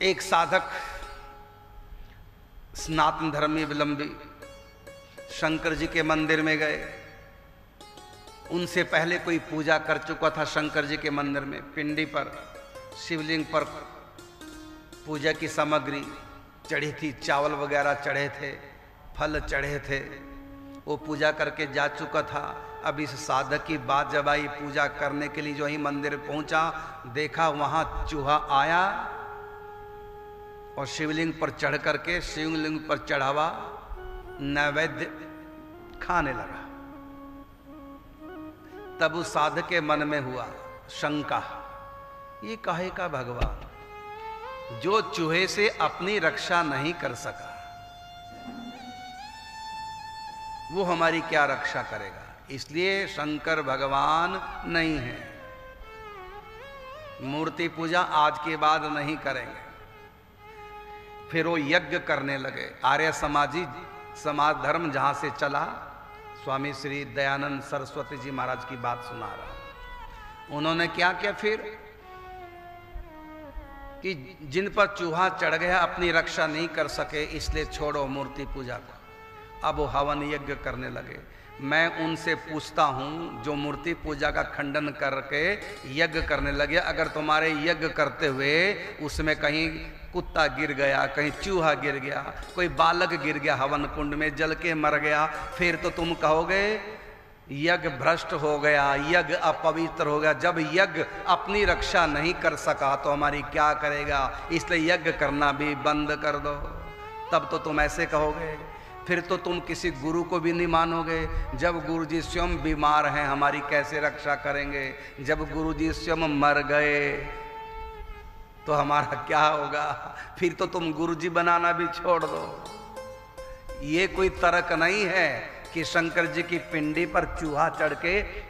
एक साधक सनातन धर्मी विलंबी शंकर जी के मंदिर में गए। उनसे पहले कोई पूजा कर चुका था शंकर जी के मंदिर में। पिंडी पर, शिवलिंग पर पूजा की सामग्री चढ़ी थी, चावल वगैरह चढ़े थे, फल चढ़े थे। वो पूजा करके जा चुका था। अब इस साधक की बात जब आई, पूजा करने के लिए जो ही मंदिर पहुंचा, देखा वहां चूहा आया और शिवलिंग पर चढ़ करके शिवलिंग पर चढ़ावा नैवेद्य खाने लगा। तब उस साधक के मन में हुआ शंका, ये काहे का भगवान जो चूहे से अपनी रक्षा नहीं कर सका, वो हमारी क्या रक्षा करेगा। इसलिए शंकर भगवान नहीं है, मूर्ति पूजा आज के बाद नहीं करेंगे। फिर वो यज्ञ करने लगे। आर्य समाज धर्म जहां से चला, स्वामी श्री दयानंद सरस्वती जी महाराज की बात सुना रहा हूं। उन्होंने क्या किया फिर कि जिन पर चूहा चढ़ गया अपनी रक्षा नहीं कर सके, इसलिए छोड़ो मूर्ति पूजा को। अब वो हवन यज्ञ करने लगे। मैं उनसे पूछता हूं जो मूर्ति पूजा का खंडन करके यज्ञ करने लगे, अगर तुम्हारे यज्ञ करते हुए उसमें कहीं कुत्ता गिर गया, कहीं चूहा गिर गया, कोई बालक गिर गया हवन कुंड में, जल के मर गया, फिर तो तुम कहोगे यज्ञ भ्रष्ट हो गया, यज्ञ अपवित्र हो गया। जब यज्ञ अपनी रक्षा नहीं कर सका तो हमारी क्या करेगा, इसलिए यज्ञ करना भी बंद कर दो। तब तो तुम ऐसे कहोगे। फिर तो तुम किसी गुरु को भी नहीं मानोगे। जब गुरु जी स्वयं बीमार हैं, हमारी कैसे रक्षा करेंगे। जब गुरु जी स्वयं मर गए तो हमारा क्या होगा। फिर तो तुम गुरु जी बनाना भी छोड़ दो। ये कोई तर्क नहीं है कि शंकर जी की पिंडी पर चूहा चढ़ के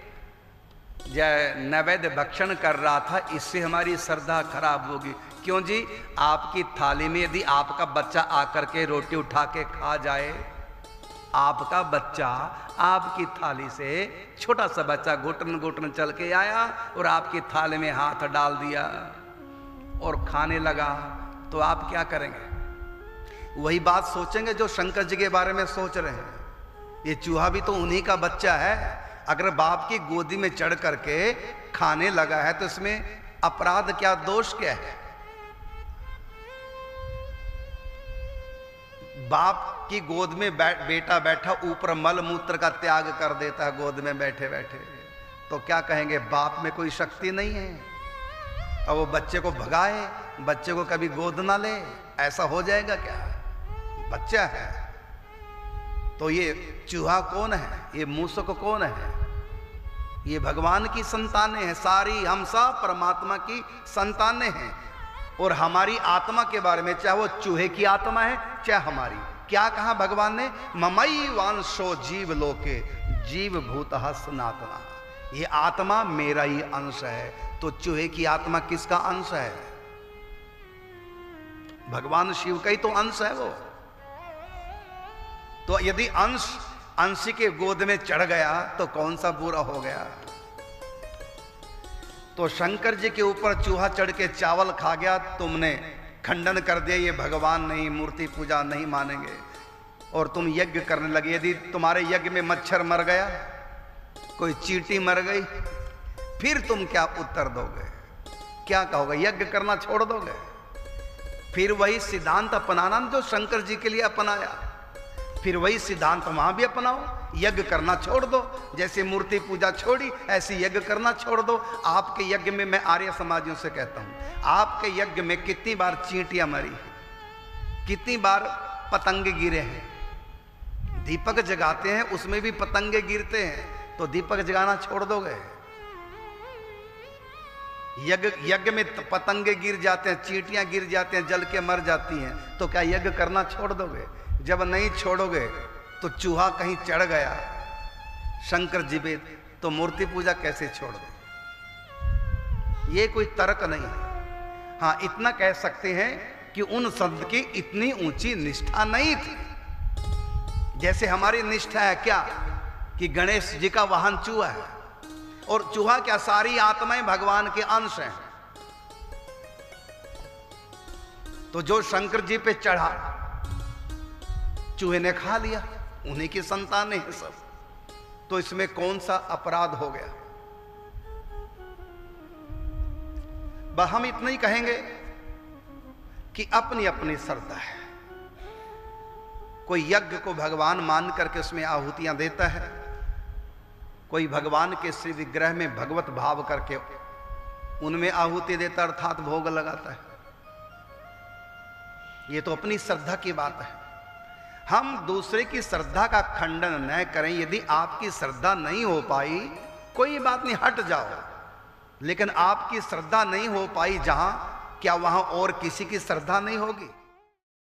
नैवेद्य भक्षण कर रहा था, इससे हमारी श्रद्धा खराब होगी। क्यों जी, आपकी थाली में यदि आपका बच्चा आकर के रोटी उठा के खा जाए, आपका बच्चा आपकी थाली से, छोटा सा बच्चा घुटन घुटन चल के आया और आपकी थाली में हाथ डाल दिया और खाने लगा, तो आप क्या करेंगे। वही बात सोचेंगे जो शंकर जी के बारे में सोच रहे हैं। ये चूहा भी तो उन्हीं का बच्चा है। अगर बाप की गोदी में चढ़ करके खाने लगा है तो इसमें अपराध क्या, दोष क्या है। बाप की गोद में बेटा बैठा ऊपर मल मूत्र का त्याग कर देता है गोद में बैठे बैठे, तो क्या कहेंगे, बाप में कोई शक्ति नहीं है। और वो बच्चे को भगाए, बच्चे को कभी गोद ना ले, ऐसा हो जाएगा क्या। बच्चा है तो ये चूहा कौन है, ये मूसक कौन है। ये भगवान की संतानें हैं सारी, हम सब परमात्मा की संतानें हैं। और हमारी आत्मा के बारे में, चाहे वो चूहे की आत्मा है चाहे हमारी, क्या कहा भगवान ने, ममई वांशो जीव लोके जीव भूतः सनातना। ये आत्मा मेरा ही अंश है। तो चूहे की आत्मा किसका अंश है, भगवान शिव का ही तो अंश है वो। तो यदि अंश के गोद में चढ़ गया तो कौन सा बुरा हो गया। तो शंकर जी के ऊपर चूहा चढ़ के चावल खा गया, तुमने खंडन कर दिया, ये भगवान नहीं, मूर्ति पूजा नहीं मानेंगे, और तुम यज्ञ करने लगे। यदि तुम्हारे यज्ञ में मच्छर मर गया, कोई चींटी मर गई, फिर तुम क्या उत्तर दोगे, क्या कहोगे, यज्ञ करना छोड़ दोगे। फिर वही सिद्धांत अपनाना जो शंकर जी के लिए अपनाया, फिर वही सिद्धांत वहां भी अपनाओ, यज्ञ करना छोड़ दो। जैसे मूर्ति पूजा छोड़ी, ऐसे यज्ञ करना छोड़ दो। आपके यज्ञ में, मैं आर्य समाजियों से कहता हूं, आपके यज्ञ में कितनी बार चींटियां मरी, कितनी बार पतंगे गिरे हैं। दीपक जगाते हैं उसमें भी पतंगे गिरते हैं, तो दीपक जगाना छोड़ दोगे। यज्ञ में पतंगे गिर जाते हैं, चींटियां गिर जाते हैं, जल के मर जाती हैं, तो क्या यज्ञ करना छोड़ दोगे। जब नहीं छोड़ोगे तो चूहा कहीं चढ़ गया शंकर जी पे, तो मूर्ति पूजा कैसे छोड़ दो। ये कोई तर्क नहीं है। हाँ, इतना कह सकते हैं कि उन संत की इतनी ऊंची निष्ठा नहीं थी। जैसे हमारी निष्ठा है क्या, कि गणेश जी का वाहन चूहा है, और चूहा क्या, सारी आत्माएं भगवान के अंश हैं। तो जो शंकर जी पे चढ़ा चूहे ने खा लिया, उन्हीं की संतानें हैं सब, तो इसमें कौन सा अपराध हो गया? हम इतना ही कहेंगे कि अपनी अपनी श्रद्धा है। कोई यज्ञ को भगवान मान करके उसमें आहुतियां देता है, कोई भगवान के श्री विग्रह में भगवत भाव करके उनमें आहुति देता अर्थात भोग लगाता है। ये तो अपनी श्रद्धा की बात है। हम दूसरे की श्रद्धा का खंडन न करें। यदि आपकी श्रद्धा नहीं हो पाई कोई बात नहीं, हट जाओ, लेकिन आपकी श्रद्धा नहीं हो पाई जहां, क्या वहां और किसी की श्रद्धा नहीं होगी?